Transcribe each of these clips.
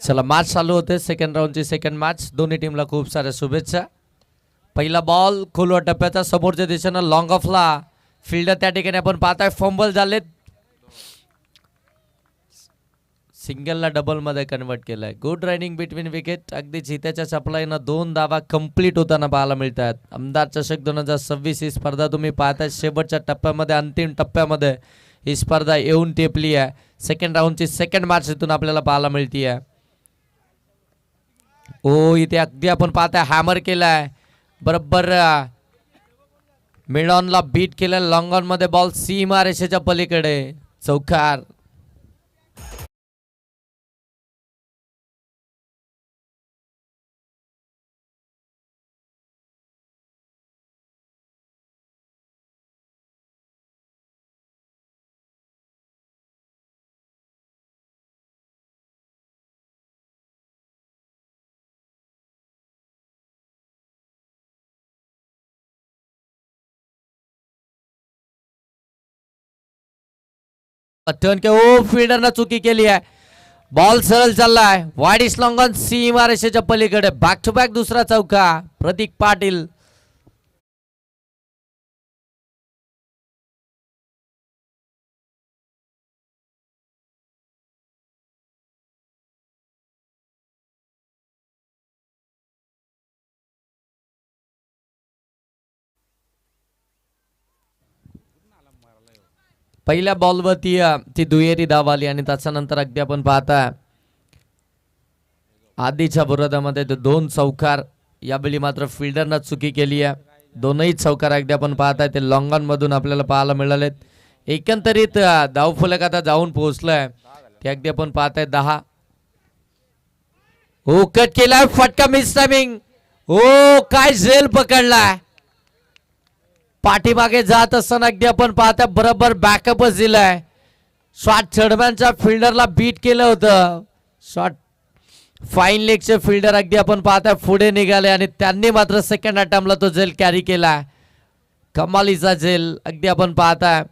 चला मॅच चालू होते सेकंड राऊंडची सेकंड मॅच. दोन्ही टीमला खूप साऱ्या शुभेच्छा. पहिला बॉल खोलवा टप्प्याचा समोरच्या दिशेनं लॉंग ऑफला फिल्डर त्या ठिकाणी आपण पाहताय फंबल झालेत. सिंगलला डबल मध्ये कन्वर्ट केलाय. Good riding between wicket. अगदी जित्याच्या सप्लायनं 2 धावा कंप्लीट होताना पाहायला मिळतात. आमदार चषक 2026 ही स्पर्धा तुम्ही पाहताय शेवटच्या टप्प्यामध्ये अंतिम टप्प्यामध्ये ही स्पर्धा येऊन टेपली आहे. सेकंड राऊंडची सेकंड मॅच इथून आपल्याला पाहायला मिळतीये. इथे अगदी आपण पाहताय हॅमर केलाय बरोबर मिडॉनला बीट केलं. लॉंग ऑन मध्ये बॉल सीमा रेषेच्या पलीकडे चौकार. टर्न के फील्डरनं चुकी केली आहे. बॉल सरळ चाललाय वाईड इस लॉंग ऑन सीमा रेषेच्या पलीकडे. बॅक टू बॅक दुसरा चौका. प्रतीक पाटील पहिल्या बॉलवरती ती दुहेरी धाव आली आणि त्याच्यानंतर अगदी आपण पाहता आधीच्या विरोधामध्ये 2 चौकार. यावेळी मात्र फिल्डरनं चुकी केली आहे. दोनही चौकार अगदी आपण पाहताय ते लॉंग ऑन मधून आपल्याला पाहायला मिळालेत. एकंदरीत धावफलक आता जाऊन पोहोचलाय ते अगदी आपण पाहताय 10. कट केलाय फटका मिस टायमिंग. काय झेल पकडलाय. पाठीमागे जात असताना अगदी आपण पाहता बरोबर बॅकअपच दिलाय. शॉट चढव्यांच्या फिल्डरला बीट केलं होतं. शॉट फाईन लेगचे फिल्डर अगदी आपण पाहता पुढे निघाले आणि त्यांनी मात्र सेकंड अटेम्प्टला तो झेल कॅरी केला. कमालीचा झेल अगदी आपण पाहताय.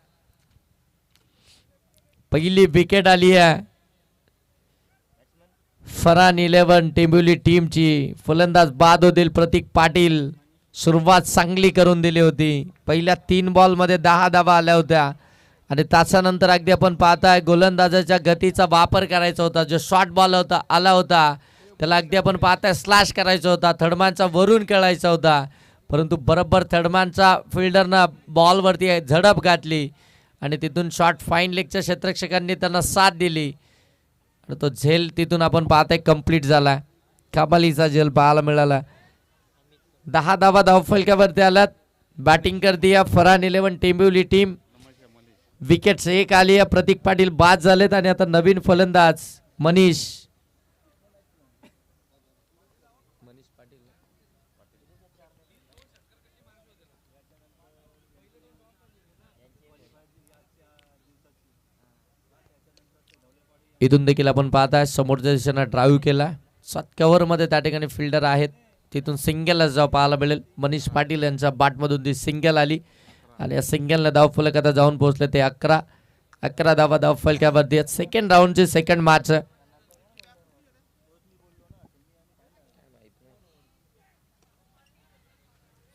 पहिली विकेट आली आहे फरान 11 टेंबिवली टीमची. फलंदाज बाद होतील प्रतीक पाटील. सुरुवात चांगली करून दिली होती. पहिल्या 3 बॉलमध्ये 10 धावा आल्या होत्या आणि त्याच्यानंतर अगदी आपण पाहताय गोलंदाजाच्या गतीचा वापर करायचा होता. जो शॉर्ट बॉल होता आला होता त्याला अगदी आपण पाहताय स्लॅश करायचा होता. थर्डमॅनचा वरून खेळायचा होता परंतु बरोबर थर्डमॅनचा फिल्डरनं बॉलवरती झडप घातली आणि तिथून शॉट फाईन लेगच्या क्षेत्ररक्षकांनी त्यांना साथ दिली आणि तो झेल तिथून आपण पाहताय कंप्लीट झाला. कमालीचा झेल पाहायला मिळाला. 10 धावा धावफलकावरती आल्यात. बॅटिंग करते या फरान 11 टेंबिवली टीम. विकेट्स 1 आली आहे. प्रतीक पाटील बाद झालेत आणि आता नवीन फलंदाज मनीष पाटील इथून देखील आपण पाहताय समोरच्या दिशेनं ड्राईव्ह केला. 7 कव्हर मध्ये त्या ठिकाणी फिल्डर आहेत. तिथून सिंगल जाऊ पाहायला मिळेल. मनीष पाटील यांच्या बॅटमधून ती सिंगल आली आणि या सिंगलने धावफलक आता जाऊन पोहोचले ते 11 धावा धावफलकावरती. सेकंड राऊंडची सेकंड मॅच.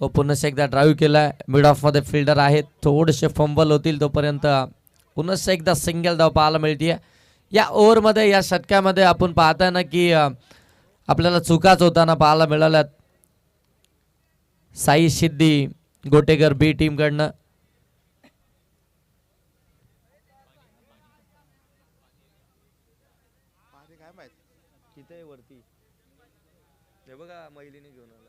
पुन्हा एकदा ड्राईव्ह केलाय. मिड ऑफ मध्ये फिल्डर आहेत. थोडेसे फंबल होतील तोपर्यंत पुन्हा एकदा सिंगल धाव पाहायला मिळते. या ओव्हरमध्ये या षटकामध्ये आपण पाहताय ना की आपल्याला चुकाच होताना पाहायला मिळाल्यात. साई सिद्धी गोटेकर बी टीम कडनं. बघा महिलेने घेऊन आला.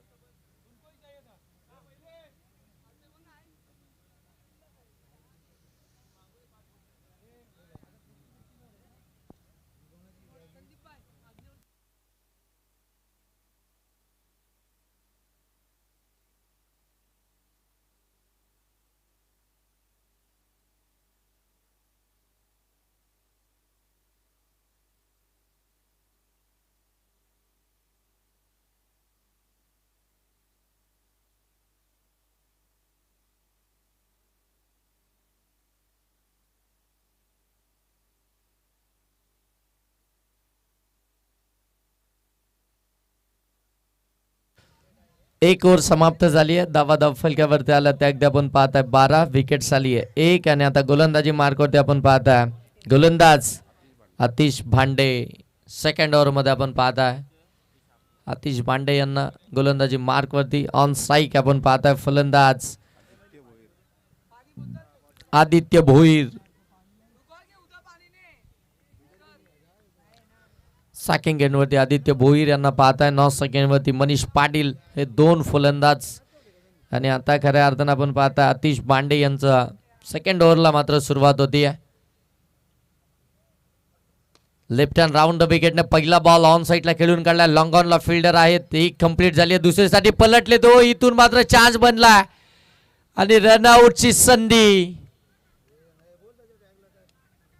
एक ओव्हर समाप्त झाली आहे. धावा फलक्यावरती आला त्या अगदी आपण पाहताय 12 विकेट आली आहे एक. आणि आता गोलंदाजी मार्कवरती आपण पाहताय गोलंदाज आतिश भांडे. सेकंड ओव्हर मध्ये आपण पाहताय आतिश भांडे यांना गोलंदाजी मार्कवरती. ऑन स्ट्राईक आपण पाहताय फलंदाज आदित्य भोईर. सेकंड एंडवरती आदित्य भोईर यांना पाहताय. 9 सेकंडवरती मनीष पाटील. हे दोन फलंदाज. आणि आता खऱ्या अर्थानं आपण पाहताय आतिश भांडे यांचा सेकंड ओव्हरला मात्र सुरुवात होती आहे. लेफ्ट हँड राऊंड द विकेटने पहिला बॉल ऑन साईडला खेळून काढला. लॉंग ऑनला फिल्डर आहेत. एक कंप्लीट झाली आहे. दुसरीसाठी पलटले तो. इथून मात्र चान्स बनला आणि रनआउटची संधी.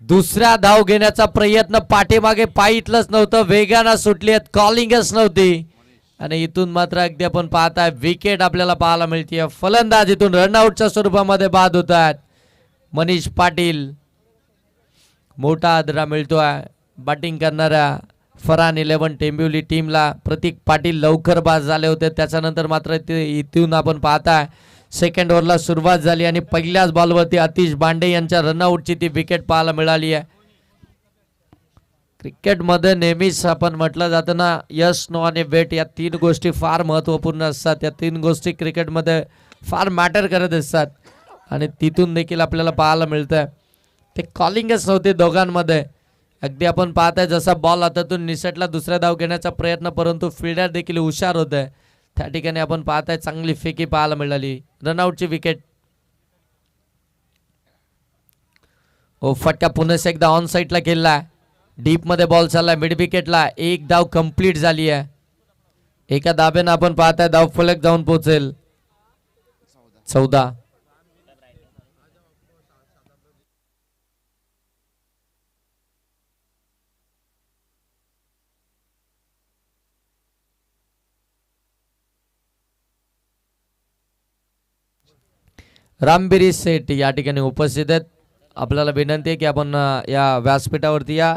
दुसऱ्या धाव घेण्याचा प्रयत्न पाठीमागे पाहितलंच नव्हतं. वेगानं सुटली आहेत. कॉलिंगच नव्हती. आणि इथून मात्र अगदी आपण पाहताय विकेट आपल्याला पाहायला मिळते. फलंदाज इथून रनआउटच्या स्वरूपामध्ये बाद होत आहेत. मनीष पाटील. मोठा आदरा मिळतोय बॅटिंग करणाऱ्या फरान 11 टेंबिवली टीमला. प्रतीक पाटील लवकर बाद झाले होते. त्याच्यानंतर मात्र इथून आपण पाहताय सेकंड ओव्हरला सुरुवात झाली आणि पहिल्याच बॉलवरती आतिश भांडे यांच्या रनआउटची ती विकेट पाहायला मिळाली आहे. क्रिकेटमध्ये नेहमीच आपण म्हटलं जातं ना, यस नो आणि वेट या तीन गोष्टी फार महत्त्वपूर्ण असतात. या तीन गोष्टी क्रिकेटमध्ये फार मॅटर करत असतात. आणि तिथून देखील आपल्याला पाहायला मिळतं ते कॉलिंगच नव्हते दोघांमध्ये. अगदी आपण पाहताय जसा बॉल हातातून निसटला दुसऱ्या धाव घेण्याचा प्रयत्न, परंतु फिल्डर देखील हुशार होते. त्या ठिकाणी आपण पाहताय चांगली फेकी पाहायला मिळाली. रनआउटची विकेट. ओ फटका पुन्हा एकदा ऑन साईडला केला. डीप मध्ये बॉल चाललाय मिड विकेटला. एक धाव कंप्लीट झाली आहे. एका धाब्यानं आपण पाहताय धाव फलक जाऊन पोहोचेल 14. रामबिरी सेठ या ठिकाणी उपस्थित आहेत. आपल्याला विनंती आहे की आपण या व्यासपीठावरती या.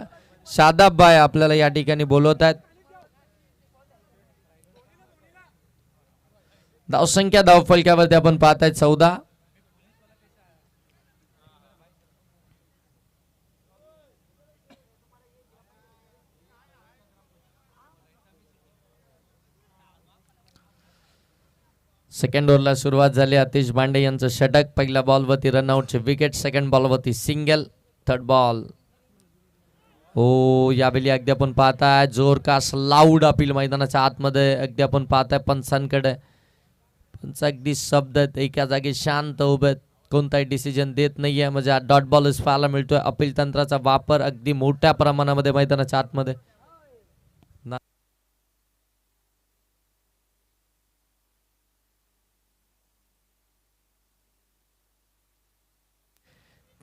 शादाब भाई आपल्याला या ठिकाणी बोलवत आहेत. धावसंख्या धाव फलक्यावरती आपण पाहताय 14. सेकंड ओव्हरला सुरुवात झाली. आतिश भांडे यांचं षटक. पहिल्या बॉलवरती रनआउटचे विकेट. सेकंड बॉलवरती सिंगल. Third ball. हो यावेळी अगदी आपण पाहताय जोरकास लाऊड अपील मैदानाच्या आतमध्ये. अगदी आपण पाहताय पंचांकडे. पंच अगदी शब्द आहेत. एका जागी शांत उभे आहेत. कोणताही डिसिजन देत नाहीये. म्हणजे डॉट बॉलच पाहायला मिळतोय. अपील तंत्राचा वापर अगदी मोठ्या प्रमाणामध्ये मैदानाच्या आतमध्ये.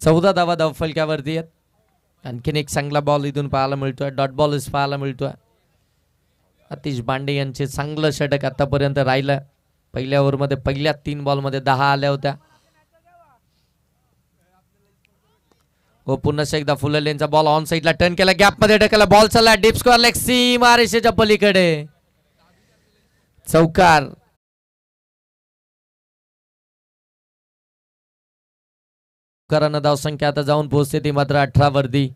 14 धावा धाव फलक्यावरती आहेत. आणखीन एक चांगला बॉल इथून पाहायला मिळतोय. डॉट बॉलच पाहायला मिळतोय. आतिश भांडे यांचे चांगलं षटक आतापर्यंत राहिलं. पहिल्या ओव्हरमध्ये पहिल्या 3 बॉलमध्ये 10 आल्या होत्या. हो पुन्हा एकदा फुल लेनचा बॉल ऑन साईडला टर्न केला. गॅपमध्ये ढकलला. बॉल चालला डीप स्क्वेअर लेग सीमा रेषेच्या पलीकडे. चौकार. धावसंख्या आता जाऊन पोहोचते ती मात्र 18 वरती.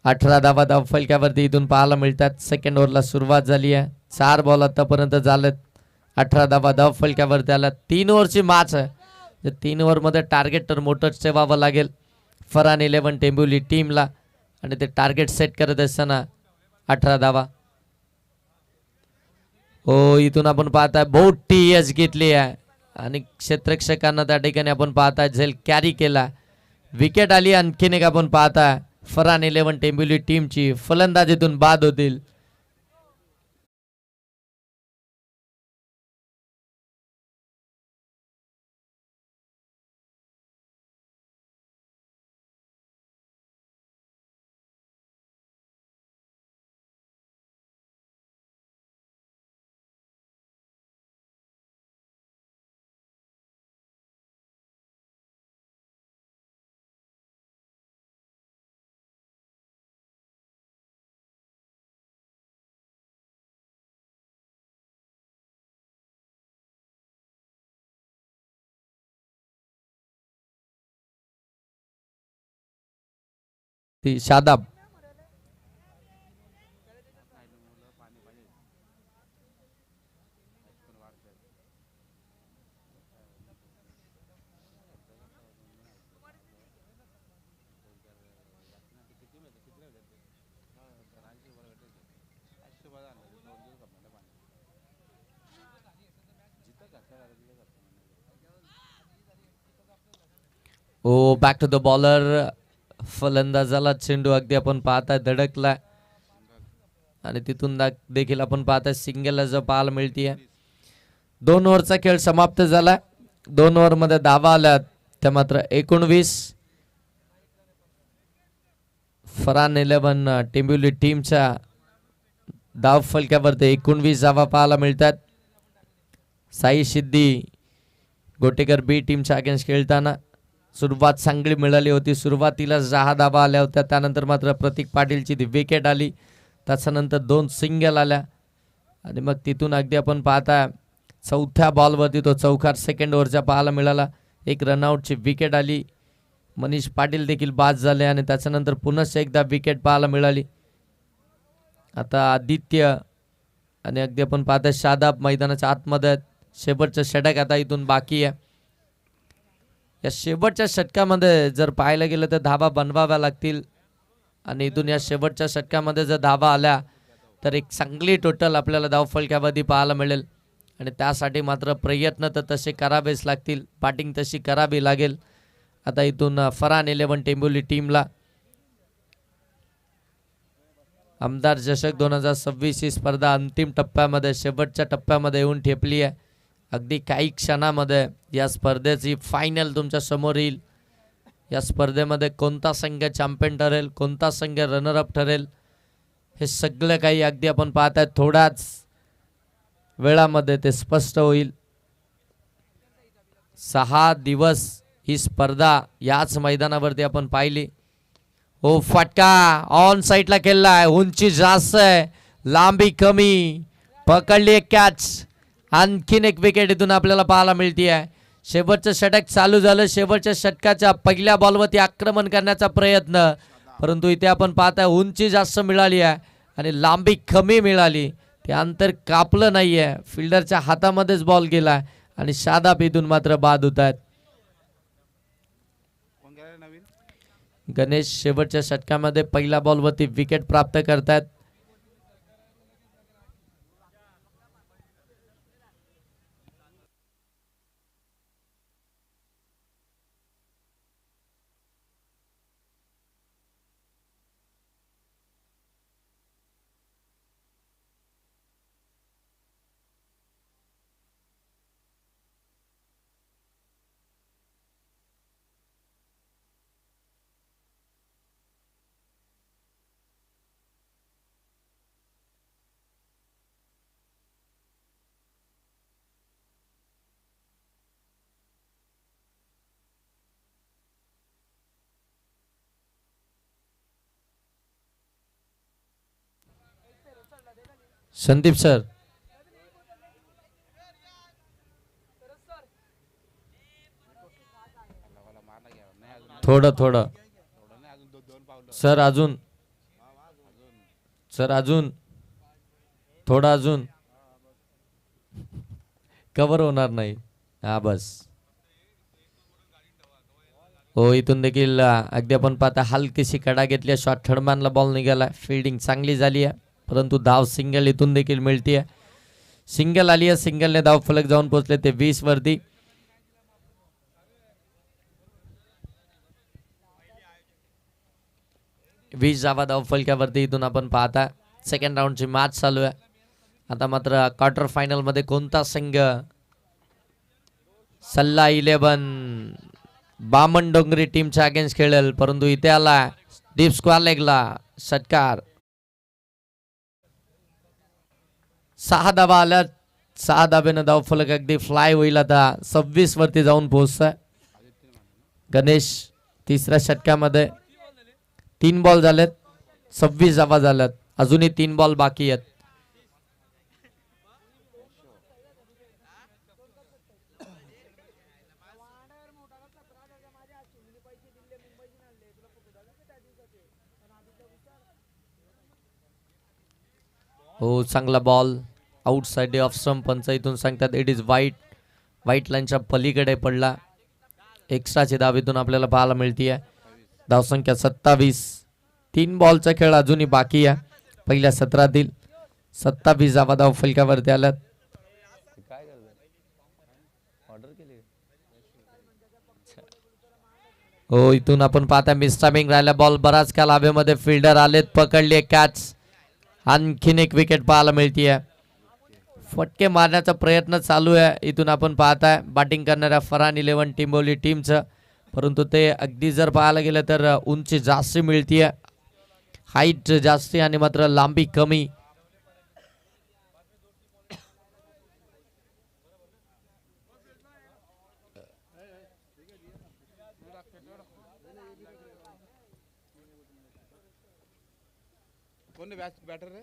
18 धावा धाव फलक्यावरती इथून पाहायला मिळतात. सेकंड ओव्हरला सुरुवात झाली आहे. 4 बॉल आतापर्यंत झालेत. 18 धावा धाव फलक्यावरती आला. 3 ओव्हरची मॅच आहे. 3 ओव्हरमध्ये टार्गेट तर मोठंच ठेवावं लागेल फरान 11 टेंबिवली टीमला. आणि ते टार्गेट सेट करत असताना 18 धावा. हो इथून आपण पाहताय मोठी यश घेतली आहे. आणि क्षेत्ररक्षकांना त्या ठिकाणी आपण पाहताय झेल कॅरी केला. विकेट आली. आणखीन एक आपण पाहताय फरान 11 टेंबिवली टीमची फलंदाजीतून बाद होतील. वरती शादाब. ओ बॅक टू द बॉलर. फलंदाजाला चेंडू अगदी आपण पाहताय धडकला आणि तिथून देखील आपण पाहताय सिंगल जो पाहायला मिळतीये. 2 ओव्हरचा खेळ समाप्त झाला. 2 ओव्हरमध्ये धावा आल्यात त्या मात्र 19. फरान 11 टेंबिवली टीमच्या धाव फलक्यावरती 19 धावा पाहायला मिळतात. साई सिद्धी गोटेकर बी टीमच्या अगेन्स्ट खेळताना सुरुवात चांगली मिळाली होती. सुरुवातीला 6 धावा आल्या होत्या. त्यानंतर मात्र प्रतीक पाटीलची विकेट आली. त्याच्यानंतर 2 सिंगल आल्या आणि मग तिथून अगदी आपण पाहता चौथ्या बॉलवरती तो चौकार सेकंड ओव्हरचा पाहायला मिळाला. 1 रनआउटची विकेट आली. मनीष पाटील देखील बाद झाले आणि त्याच्यानंतर पुन्हा एकदा विकेट पाहायला मिळाली. आता आदित्य आणि अगदी आपण पाहता शादाब मैदानाच्या आतमध्ये. शेवटचं षटक आता इथून बाकी आहे. या शेवटच्या षटकामध्ये जर पाहायला गेलं तर धावा बनवाव्या लागतील आणि इथून या शेवटच्या षटकामध्ये जर धावा आल्या तर एक चांगली टोटल आपल्याला धावफलक्यामध्ये पाहायला मिळेल आणि त्यासाठी मात्र प्रयत्न तर तसे करावेच लागतील. बॅटिंग तशी करावी लागेल. आता इथून फरान 11 टेंबिवली टीमला आमदार चषक 2026 ही स्पर्धा अंतिम टप्प्यामध्ये शेवटच्या टप्प्यामध्ये येऊन ठेपली आहे. अगदी काही क्षणामध्ये या स्पर्धेची फायनल तुमच्या समोर येईल. या स्पर्धेमध्ये कोणता संघ चॅम्पियन ठरेल, कोणता संघ रनरअप ठरेल, हे सगळं काही अगदी आपण पाहताय थोड्याच वेळामध्ये ते स्पष्ट होईल. 6 दिवस ही स्पर्धा याच मैदानावरती आपण पाहिली. हो फटका ऑन साईडला केलाय. उंची जास्त आहे, लांबी कमी, पकडली एक कॅच. आणखीन एक विकेट इथून आपल्याला पाहायला मिळते आहे. शेवटचं षटक चालू झालं. शेवटच्या षटकाच्या पहिल्या बॉलवरती आक्रमण करण्याचा प्रयत्न, परंतु इथे आपण पाहताय उंची जास्त मिळाली आहे आणि लांबी कमी मिळाली. ते अंतर कापलं नाही आहे. फिल्डरच्या हातामध्येच बॉल गेला आणि शादाब इथून मात्र बाद होत आहेत. गणेश शेवटच्या षटकामध्ये पहिल्या बॉलवरती विकेट प्राप्त करतात. संदीप सर, थोडं सर अजून थोडं अजून कव्हर होणार नाही. हा बस. हो इथून देखील अगदी आपण पाहता हलकीशी कडा घेतली. शॉर्ट थर्डमॅनला बॉल निघाला. फिल्डिंग चांगली झाली आहे, परंतु धाव सिंगल इथून देखील मिळते आहे. सिंगल आली आहे. सिंगलने धाव फलक जाऊन पोहोचले ते 20 वरती. धावा धाव फलक्यावरती इथून आपण पाहता सेकंड राऊंडची मॅच चालू आहे. आता मात्र क्वार्टर फायनल मध्ये कोणता संघ सल्ला 11 बामण डोंगरी टीमच्या अगेन्स्ट खेळेल, परंतु इथे आला डीप स्क्वेअर लेगला षटकार. 6 धावा आल्या. 6 धाब्यानं धाव फलक अगदी फ्लाय होईल. आता 26 वरती जाऊन पोहोचतोय गणेश. तिसऱ्या षटकामध्ये 3 बॉल झालेत, 26 धावा झाल्यात. अजूनही 3 बॉल बाकी आहेत. हो, चांगला ball out side off stump. पंच इथून सांगतात इट इज वाईट. व्हाईट लाईनच्या पलीकडे पडला. एक्स्ट्राची धाव इथून आपल्याला पाहायला मिळते. धावसंख्या 27. 3 बॉलचा खेळ अजूनही बाकी आहे. पहिल्या सत्रातील 27 धावा धाव फलकावरती आल्यात. हो, इथून आपण पाहता मिस्टामिंग राहिला बॉल. बराच काल हवेमध्ये फिल्डर आलेत, पकडले कॅच. आणखीन एक विकेट पाहायला मिळतीये. फटके मारण्याचा प्रयत्न चालू आहे. इथून आपण पाहताय बॅटिंग करणाऱ्या फरहान 11 टिंबोली टीमचं, परंतु ते अगदी जर पाहायला गेलं तर उंची जास्त मिळतीये, हाईट जास्ती आणि मात्र लांबी कमी. कोण बॅटर रे?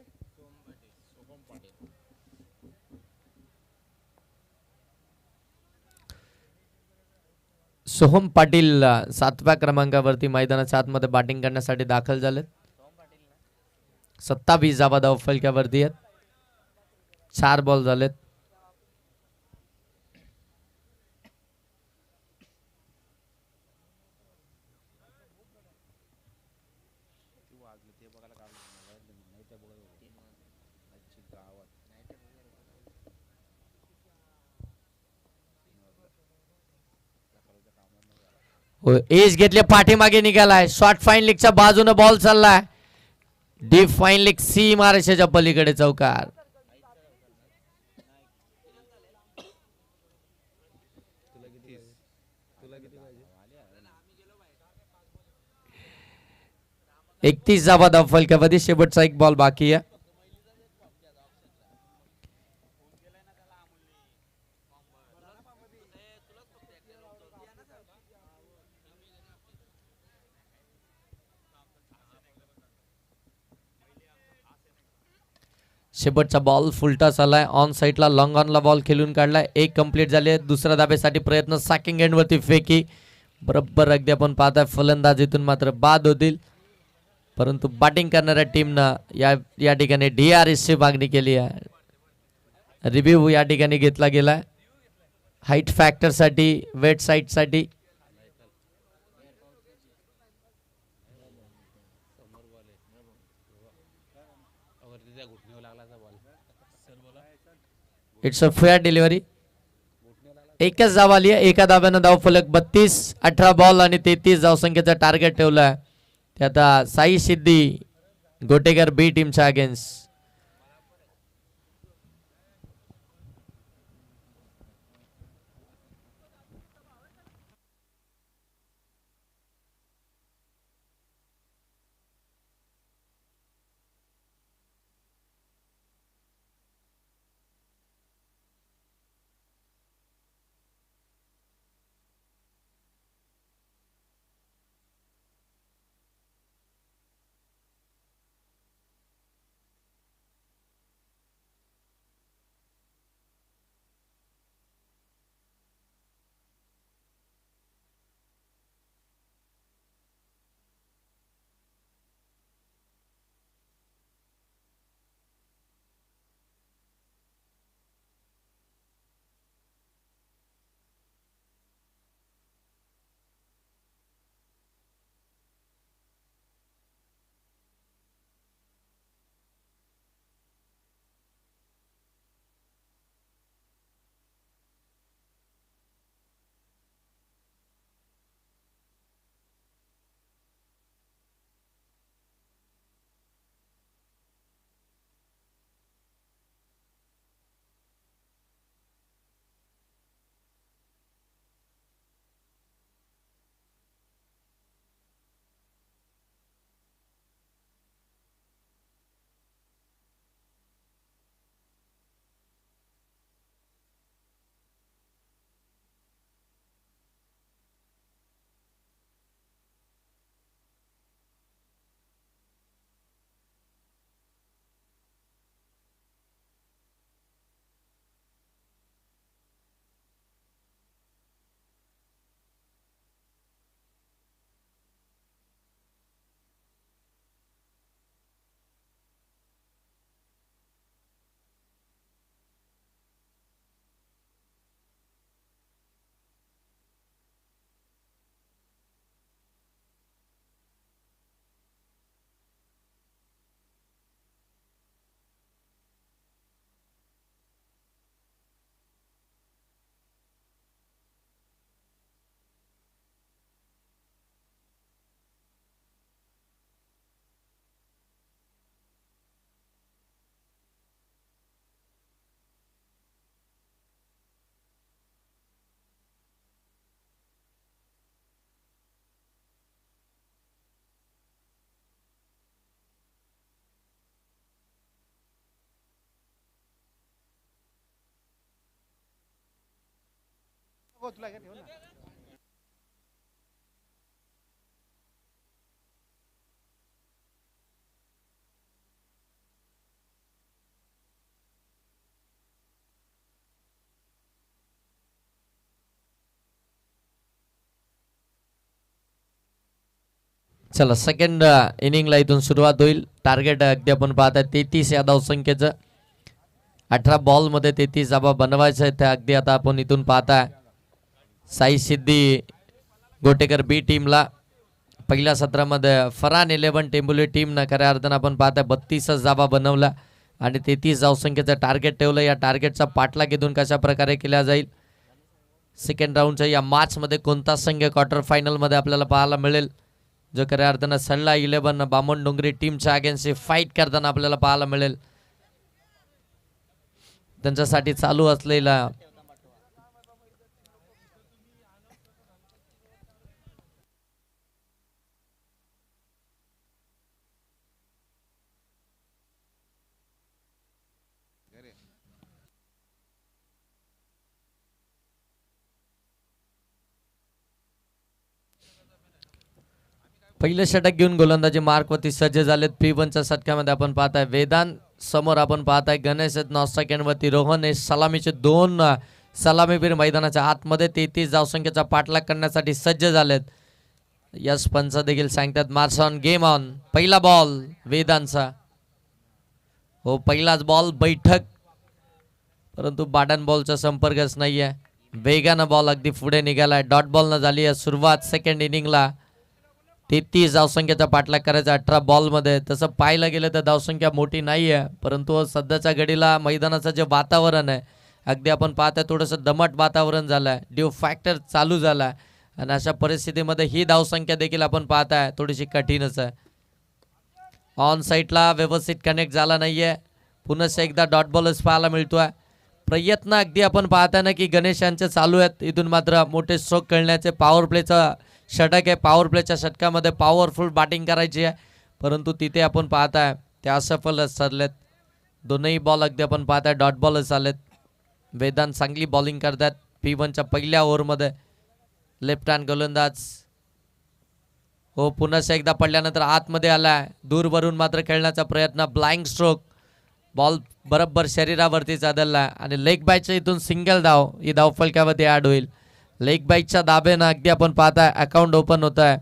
सोहम पाटील 7व्या क्रमांकावरती मैदानाच्या आतमध्ये बॅटिंग करण्यासाठी दाखल झालेत. 27 धावा धाव फलकावरती आहेत. 4 बॉल झालेत. एज घेतले, पाठीमागे निघालाय. शॉर्ट फाईन लेगच्या बाजूने बॉल चाललाय. डीप फाईन लेग सी मारेशाच्या पलीकडे चौकार. एकतीस धावा धाव फलकावरती. शेवटचा एक बॉल बाकी आहे. शेवटचा बॉल फुलटॉस आलाय. ऑन साईडला लॉंग ऑनला बॉल खेळून काढलाय. एक कंप्लीट झाले. दुसऱ्या धाब्यासाठी प्रयत्न. सेकंड एंड वरती फेकी बरोबर अगदी आपण पाहताय फलंदाज इथून मात्र बाद होतील, परंतु बॅटिंग करणाऱ्या टीमनं या ठिकाणी DRS ची मागणी केली आहे. रिव्ह्यू या ठिकाणी घेतला गेलाय हाईट फॅक्टर साठी, वेट साईड साठी. It's a fair delivery. एकच धाव आली आहे. एका धाव्यानं धाव फलक 32. 18 बॉल आणि 33 धावसंख्येचा टार्गेट ठेवलाय. ते आता साई सिद्धी गोटेकर बी टीमच्या अगेन्स्ट. चला सेकंड इनिंगला इथून सुरुवात होईल. टार्गेट अगदी आपण पाहताय 33 या धावसंख्येचं. 18 बॉल मध्ये 33 धावा बनवायचं आहे. ते अगदी आता आपण इथून पाहताय साई सिद्धी गोटेकर बी टीमला पहिल्या सत्रामध्ये फरान 11 टेंबुली टीमनं खऱ्या अर्थानं आपण पाहताय 32 धावा बनवला आणि 33 धावसंख्येचं टार्गेट ठेवलं. या टार्गेटचा पाठलाग इथून कशा प्रकारे केला जाईल. सेकंड राऊंडच्या या मॅचमध्ये कोणता संघ क्वार्टर फायनलमध्ये आपल्याला पाहायला मिळेल, जो खऱ्या अर्थानं सल्ला 11 बामण डोंगरी टीमच्या अगेन्स्ट फाईट करताना आपल्याला पाहायला मिळेल. त्यांच्यासाठी चालू असलेला पहिलं षटक घेऊन गोलंदाजी मार्कवरती सज्ज झालेत. P1च्या षटकामध्ये आपण पाहताय वेदांत समोर आपण पाहताय गणेश नॉन सेकंडवरती रोहन हे सलामीचे 2 सलामीवीर मैदानाच्या आतमध्ये 33 धावसंख्येचा पाठलाग करण्यासाठी सज्ज झालेत. यश पंच देखील सांगतात मार्च ऑन गेम ऑन. पहिला बॉल वेदांतचा. हो पहिलाच बॉल बैठक, परंतु बाटन बॉलचा संपर्कच नाहीये. वेगानं बॉल अगदी पुढे निघालाय. डॉट बॉल न झाली आहे सुरुवात सेकंड इनिंगला. 33 धावसंख्येचा पाठलाग करायचा 18 बॉलमध्ये. तसं पाहायला गेलं तर धावसंख्या मोठी नाही आहे, परंतु सध्याच्या घडीला मैदानाचं जे वातावरण आहे अगदी आपण पाहताय थोडंसं दमट वातावरण झालं आहे. ड्यू फॅक्टर चालू झाला आहे आणि अशा परिस्थितीमध्ये ही धावसंख्या देखील आपण पाहताय थोडीशी कठीणच आहे. ऑन साईडला व्यवस्थित कनेक्ट झाला नाही आहे. पुन्हा एकदा डॉट बॉलच पाहायला मिळतोय. प्रयत्न अगदी आपण पाहताय ना की गणेश यांचे चालू आहेत. इथून मात्र मोठे स्ट्रोक खेळण्याचे पॉवर प्लेचा षटक आहे. पॉवर प्लेच्या षटकामध्ये पॉवरफुल बॅटिंग करायची आहे, परंतु तिथे आपण पाहताय ते असफलच ठरलेत. दोनही बॉल अगदी आपण पाहताय डॉट बॉलच आलेत. वेदांत चांगली बॉलिंग करतात. P1च्या पहिल्या ओव्हरमध्ये लेफ्ट हँड गोलंदाज हो पुन्हा एकदा पडल्यानंतर आतमध्ये आलाय. दूरवरून मात्र खेळण्याचा प्रयत्न. Blind stroke. बॉल बरोबर शरीरावरती आदळला आणि लेग बायच्या इथून सिंगल धाव ही धावफलकावरती ॲड होईल. लेग बाईकच्या दाबेनं अगदी आपण पाहताय अकाउंट ओपन होत आहे.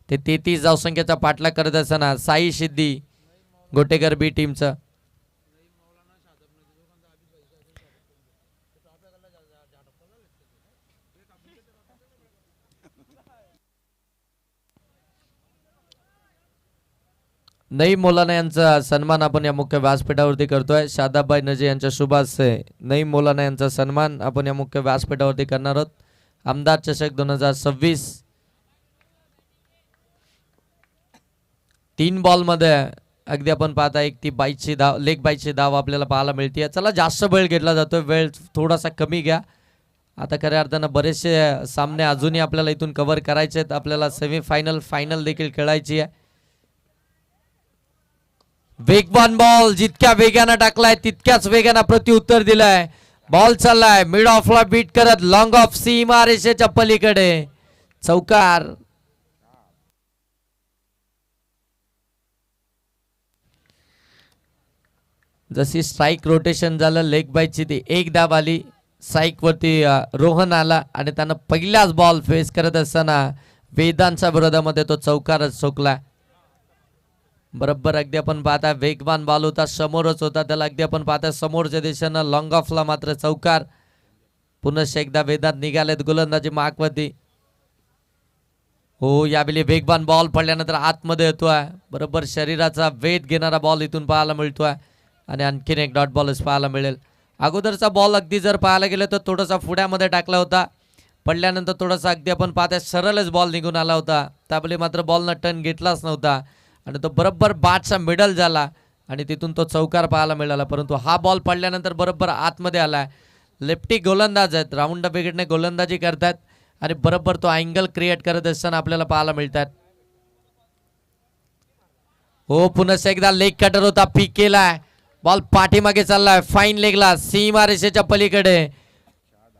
ते 33 धावसंख्येचा पाठलाग करत असताना साई सिद्धी गोटेकर बी टीमचं. नईम मौलाना यांचा सन्मान आपण या मुख्य व्यासपीठावरती करतोय. शादाबाई नजे यांच्या शुभ हस्ते नईम मौलाना यांचा सन्मान आपण या मुख्य व्यासपीठावरती करणार आहोत. आमदार चषक 2026 3 बॉलमध्ये अगदी आपण पाहता एक ती बाईची धाव लेग बाईची धाव आपल्याला पाहायला मिळते. चला जास्त वेळ घेतला जातोय, वेळ थोडासा कमी घ्या. आता खऱ्या अर्थानं बरेचसे सामने अजूनही आपल्याला इथून कव्हर करायचे आहेत. आपल्याला सेमीफायनल फायनल देखील खेळायची आहे. वेगवान बॉल जितक्या वेगानं टाकलाय तितक्याच वेगानं प्रत्युत्तर दिलाय. बॉल चाललाय मिड ऑफला बीट करत लॉंग ऑफ सीमा रेषेच्या पलीकडे चौकार. जशी स्ट्राईक रोटेशन झालं लेग बायची ती एक धाव आली. स्ट्राईक वरती रोहन आला आणि त्यानं पहिलाच बॉल फेस करत असताना वेदांच्या विरोधामध्ये तो चौकारच चोकला. बरोबर अगदी आपण पाहता वेगवान बॉल होता, समोरच होता, त्याला अगदी आपण पाहता समोरच्या दिशेनं लॉंग ऑफला मात्र चौकार. पुन्हा एकदा वेदांत निघालेत गोलंदाजी मार्कवरती. हो यावेळी वेगवान बॉल पडल्यानंतर आतमध्ये येतोय. बरोबर शरीराचा वेध घेणारा बॉल इथून पाहायला मिळतोय आणि आणखीन एक डॉट बॉलच पाहायला मिळेल. अगोदरचा बॉल अगदी जर पाहायला गेलं तर थोडासा पुढ्यामध्ये टाकला होता. पडल्यानंतर थोडासा अगदी आपण पाहता सरळच बॉल निघून आला होता. त्यावेळी मात्र बॉलनं टर्न घेतलाच नव्हता आणि तो बरोबर बॅटचा मिडल झाला आणि तिथून तो चौकार पाहायला मिळाला. परंतु हा बॉल पडल्यानंतर बरोबर आतमध्ये आलाय. लेफ्टी गोलंदाज आहेत, राऊंड विकेटने गोलंदाजी करतात आणि बरोबर तो अँगल क्रिएट करत असताना आपल्याला पाहायला मिळतात. हो पुन्हा एकदा लेग कटर होता, पीक केलाय. बॉल पाठीमागे चाललाय फाईन लेगला सीमा रेषेच्या पलीकडे.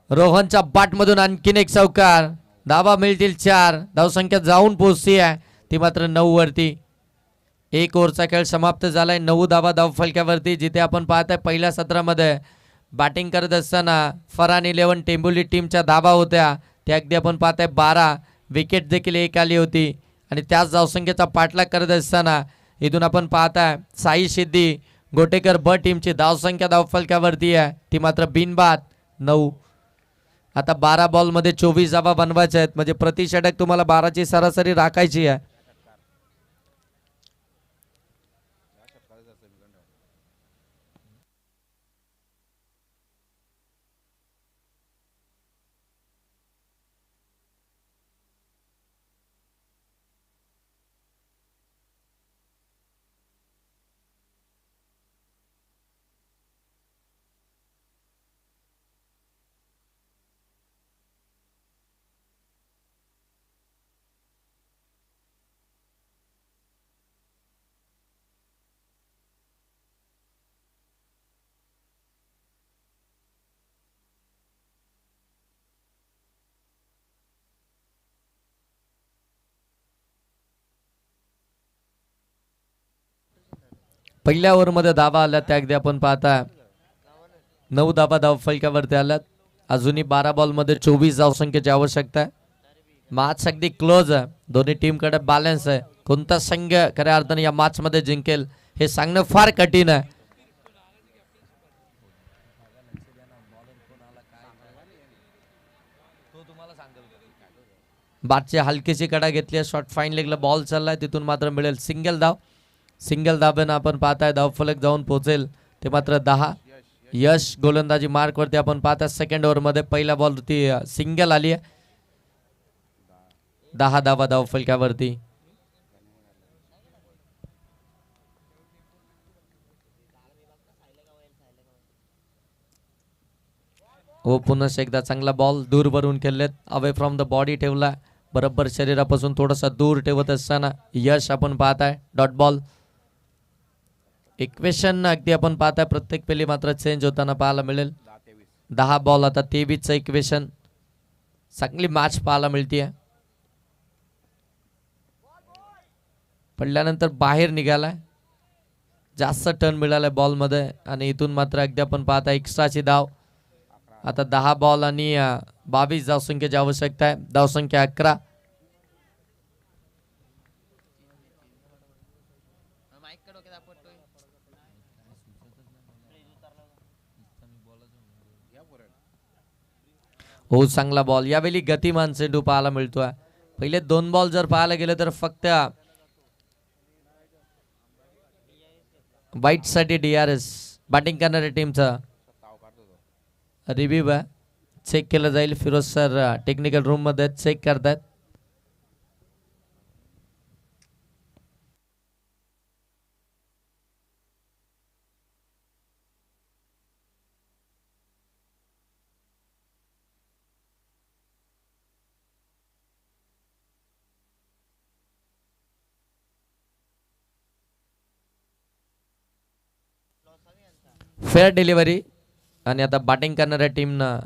रोहनच्या बाटमधून आणखीन एक चौकार. धावा मिळतील 4. धावसंख्या जाऊन पोहोचती आहे ती मात्र 9 वरती. एक ओव्हरचा खेळ समाप्त झालाय. 9 धावा धावफलक्यावरती. जिथे आपण पाहताय पहिल्या सत्रामध्ये बॅटिंग करत असताना फरान 11 टेंबुली टीमच्या धावा होत्या त्या अगदी आपण पाहताय 12. विकेट देखील एक आली होती आणि त्याच धावसंख्येचा पाठलाग करत असताना इथून आपण पाहताय साई सिद्धी गोटेकर ब टीमची धावसंख्या धावफलक्यावरती आहे ती मात्र बिनबाद 9. आता 12 बॉलमध्ये 24 धावा बनवायच्या आहेत म्हणजे प्रति षटक तुम्हाला 12ची सरासरी राखायची आहे. पहिल्या ओव्हरमध्ये धावा आल्या त्या अगदी आपण पाहता 9 धावा धावफलक्यावरती आल्यात. अजूनही 12 बॉलमध्ये 24 धावसंख्येची आवश्यकता आहे. मॅच अगदी क्लोज आहे. दोन्ही टीमकडे बॅलन्स आहे. कोणता संघ खऱ्या अर्थाने या मॅच मध्ये जिंकेल हे सांगणं फार कठीण आहे. बॅटची हलकीशी कडा घेतली आहे. शॉर्ट फाईन लेगला बॉल चाललाय तिथून मात्र मिळेल सिंगल धाव. सिंगल धाब्यानं आपण पाहताय धावफलक जाऊन पोहोचेल ते मात्र 10. यश गोलंदाजी मार्क वरती आपण पाहताय सेकंड ओव्हर मध्ये पहिल्या बॉल वरती सिंगल आली आहे. 10 धावा धावफलक्यावरती. हो पुन्हा एकदा चांगला बॉल दूर भरून खेळलेत. अवे फ्रॉम द बॉडी ठेवला बरोबर शरीरापासून थोडासा दूर ठेवत असताना यश आपण पाहताय डॉट बॉल. इक्वेशन अगदी आपण पाहताय प्रत्येक पेली मात्र चेंज होताना पाहायला मिळेल. 10 बॉल आता 23चं इक्वेशन. चांगली मॅच पाहायला मिळते. पडल्यानंतर बाहेर निघालाय. जास्त टर्न मिळालाय बॉलमध्ये आणि इथून मात्र अगदी आपण पाहताय एक्स्ट्राची धाव. आता 10 बॉल आणि 22 धावसंख्येची आवश्यकता आहे. धावसंख्या 11. हो चांगला बॉल. यावेळी गतिमान चेंडू पाहायला मिळतोय. पहिले 2 बॉल जर पाहायला गेले तर फक्त वाईट साठी DRS बॅटिंग करणाऱ्या टीमचा रिव्ह्यू आहे. चेक केलं जाईल. फिरोज सर टेक्निकल रूम मध्ये चेक करतायत. फेअर डिलिव्हरी आणि आता बॅटिंग करणाऱ्या टीमनं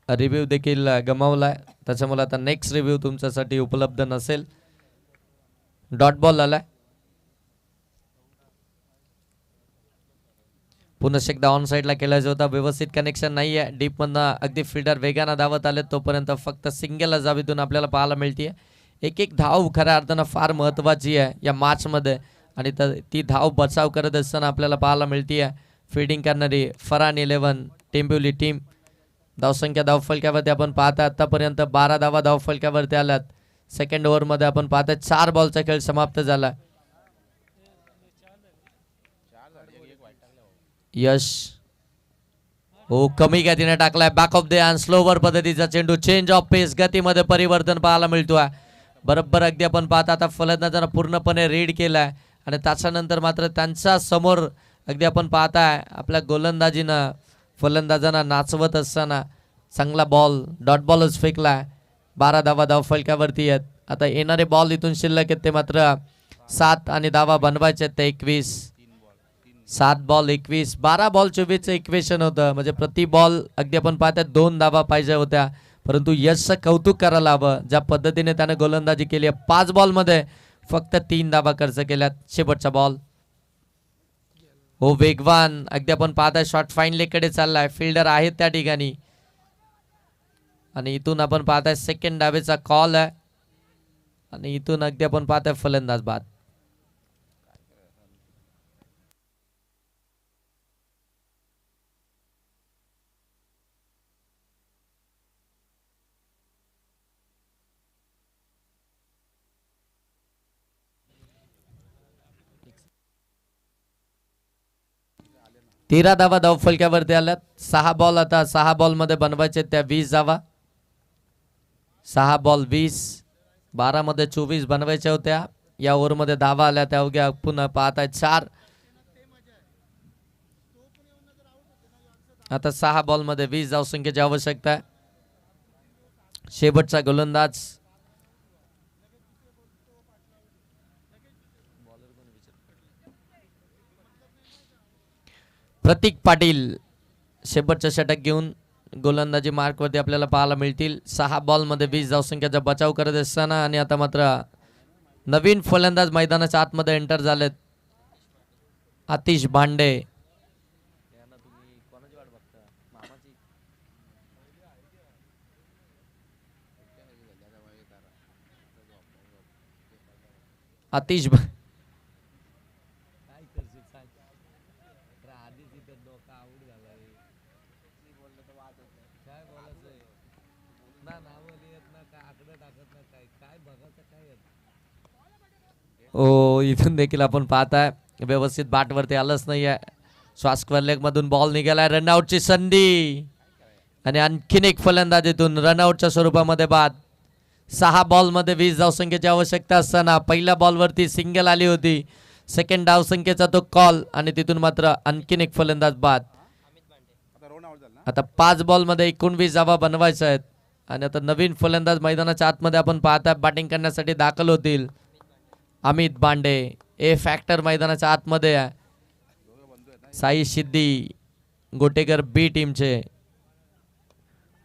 रिव्ह्यू देखील गमावलाय त्याच्यामुळे आता नेक्स्ट रिव्ह्यू तुमच्यासाठी उपलब्ध नसेल. डॉट बॉल आलाय. पुन्हा एकदा ऑन साईडला खेळायचा होता. व्यवस्थित कनेक्शन नाही आहे. डीप मधनं अगदी फिल्डर वेगानं धावत आले तोपर्यंत फक्त सिंगल जावीतून आपल्याला पाहायला मिळते. एक धाव खऱ्या अर्थानं फार महत्वाची आहे या मॅच मध्ये आणि ती धाव बचाव करत असताना आपल्याला पाहायला मिळते. फील्डिंग करणारी फरान 11 टेंबुली टीम. धावसंख्या धावफलक्यावरती आपण पाहता आतापर्यंत 12 धावा धावफलक्यावरती आल्यात. सेकंड ओव्हर मध्ये आपण पाहता 4 बॉलचा खेळ समाप्त झाला. यश हो कमी गतीने टाकलाय. Back of the hand slower पद्धतीचा चेंडू. चेंज ऑफ पेस गतीमध्ये परिवर्तन पाहायला मिळतोय. बरोबर अगदी आपण पाहता आता फलंदाजांना पूर्णपणे रीड केलाय आणि त्याच्यानंतर मात्र त्यांच्या समोर अगदी आपण पाहताय आपल्या गोलंदाजीनं फलंदाजांना नाचवत असताना चांगला बॉल डॉट बॉलच फेकलाय. 12 धावा धावफलक्यावरती आहेत. आता येणारे बॉल इथून शिल्लक आहेत ते मात्र 7 आणि धावा बनवायचे आहेत ते 21. 7 बॉल 21, 12 बॉल 24चं इक्वेशन होतं. म्हणजे प्रति बॉल अगदी आपण पाहता 2 धावा पाहिजे होत्या, परंतु यशचं कौतुक करायला हवं ज्या पद्धतीने त्याने गोलंदाजी केली आहे. 5 बॉलमध्ये फक्त 3 धावा खर्च केल्यात. शेवटचा बॉल हो वेगवान अगदी आपण पाहताय शॉट फाईन लेगकडे चाललाय. फिल्डर आहेत त्या ठिकाणी आणि इथून आपण पाहताय सेकंड डावेचा कॉल आहे आणि इथून अगदी आपण पाहताय फलंदाज बाद. तेरा धावा धावफलक्यावरती आल्यात. 6 बॉल आता 6 बॉलमध्ये बनवायचे त्या 20 धावा. 6 बॉल 20, 12 मध्ये 24 बनवायच्या होत्या. या ओव्हरमध्ये धावा आल्या त्या अवघ्या पुन्हा पाहताय 4. आता 6 बॉलमध्ये 20 धावसंख्येची आवश्यकता आहे. शेवटचा गोलंदाज प्रतीक पाटील शेवटचा षटक घेऊन गोलंदाजी मार्कवरती आपल्याला पाहायला मिळतील. 6 बॉलमध्ये 20 धावसंख्येचा बचाव करत असताना आणि आता मात्र नवीन फलंदाज मैदानाच्या आतमध्ये एंटर झालेत. आतिश भांडे. आतिश ओ इथून देखील आपण पाहताय व्यवस्थित बाटवरती आलंच नाहीये. स्क्वेअर लेग मधून बॉल निघालाय. रनआउटची संधी आणि आणखीन एक फलंदाज इथून रनआउटच्या स्वरूपामध्ये बाद. 6 बॉलमध्ये 20 धावसंख्येची आवश्यकता असताना पहिल्या बॉलवरती सिंगल आली होती. सेकंड धावसंख्येचा तो कॉल आणि तिथून मात्र आणखीन एक फलंदाज बाद. आता 5 बॉलमध्ये 19 धावा बनवायच्या आहेत आणि आता नवीन फलंदाज मैदानाच्या आतमध्ये आपण पाहताय बॅटिंग करण्यासाठी दाखल होतील. अमित बांडे ए फॅक्टर मैदानाच्या आतमध्ये आहे. साई सिद्धी गोटेकर बी टीमचे.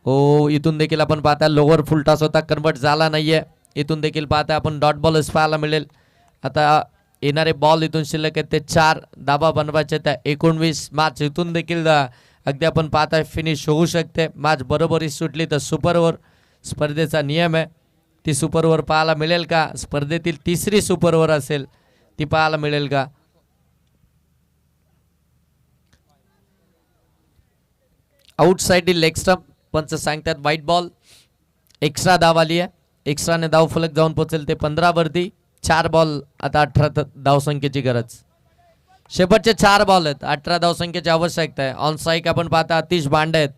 हो इथून देखील आपण पाहताय लोअर फुल टॉस होता कन्वर्ट झाला नाहीये. इथून देखील पाहताय आपण डॉट बॉलच पाहायला मिळेल. आता येणारे बॉल इथून शिल्लक आहेत ते 4 धाबा बनवायचे त्या 19. मॅच इथून देखील अगदी आपण पाहताय फिनिश होऊ शकते. मॅच बरोबरी सुटली तर सुपर ओव्हर स्पर्धेचा नियम आहे. ती सुपर ओव्हर पाहायला मिळेल का? स्पर्धेतील 3री सुपर ओव्हर असेल ती पाहायला मिळेल का? आउटसाइड लेग स्टंप पंच सांगतात व्हाईट बॉल. एक्स्ट्रा धाव आली आहे. एक्स्ट्राने धाव फलक जाऊन पोहोचेल ते 15 वरती. 4 बॉल आता 18 धावसंख्येची गरज. शेवटचे 4 बॉल आहेत. 18 धावसंख्येची आवश्यकता आहे. ऑन स्ट्राईक आपण पाहता आतिश भांडे आहेत.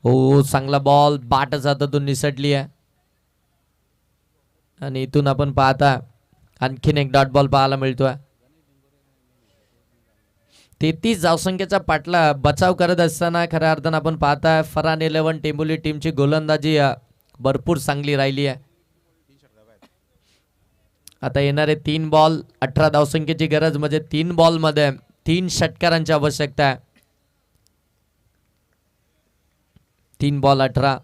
हो चांगला बॉल बाटच हातातून निसटली आहे आणि इथून आपण पाहता आणखीन एक डॉट बॉल पाहायला मिळतोय. 33 धावसंख्येचा पाटला बचाव करत असताना खऱ्या अर्थानं आपण पाहताय फरान 11 टेंबोली टीमची गोलंदाजी भरपूर चांगली राहिली आहे. आता येणारे 3 बॉल 18 धावसंख्येची गरज म्हणजे 3 बॉलमध्ये 3 षटकारांची आवश्यकता आहे. 3 ball 18.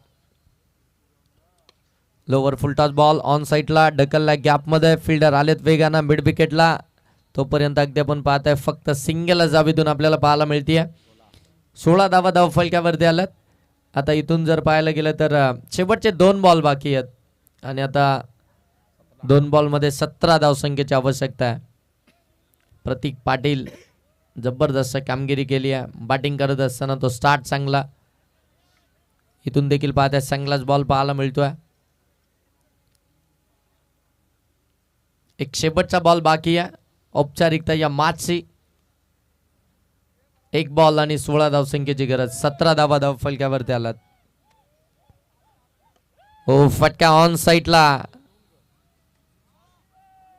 Lower full toss ball on साईडला ढकलला गॅपमध्ये. फिल्डर आलेत वेगानं मिड विकेटला. तोपर्यंत अगदी आपण पाहताय फक्त सिंगल जावीतून आपल्याला पाहायला मिळते. 16 धावा धाव फलक्यावरती आल्यात. आता इथून जर पाहायला गेलं तर शेवटचे 2 बॉल बाकी आहेत आणि आता 2 बॉलमध्ये 17 धावसंख्येची आवश्यकता आहे. प्रतीक पाटील जबरदस्त कामगिरी केली आहे. बॅटिंग करत असताना तो स्टार्ट चांगला. इथून देखील पाहताय चांगलाच बॉल पाहायला मिळतोय. एक शेवटचा बॉल बाकी आहे औपचारिकता या मॅचची. 1 बॉल आणि 16 धावसंख्येची गरज. 17 धावा धाव फलक्यावरती आलात. हो फटका ऑन साईडला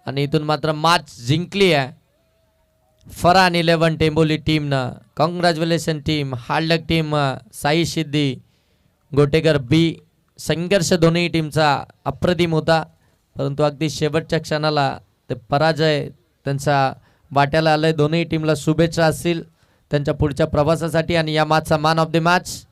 आणि इथून मात्र मॅच जिंकली आहे फरान 11 टेंबोली टीमनं. Congratulation team. Hard luck team. Sai Siddhi Gotekar B. संघर्ष दोन्ही टीमचा अप्रतिम होता परंतु अगदी शेवटच्या क्षणाला ते पराजय त्यांचा वाट्याला आलंय. दोन्ही टीमला शुभेच्छा असतील त्यांच्या पुढच्या प्रवासासाठी. आणि या मॅचचा मॅन ऑफ द मॅच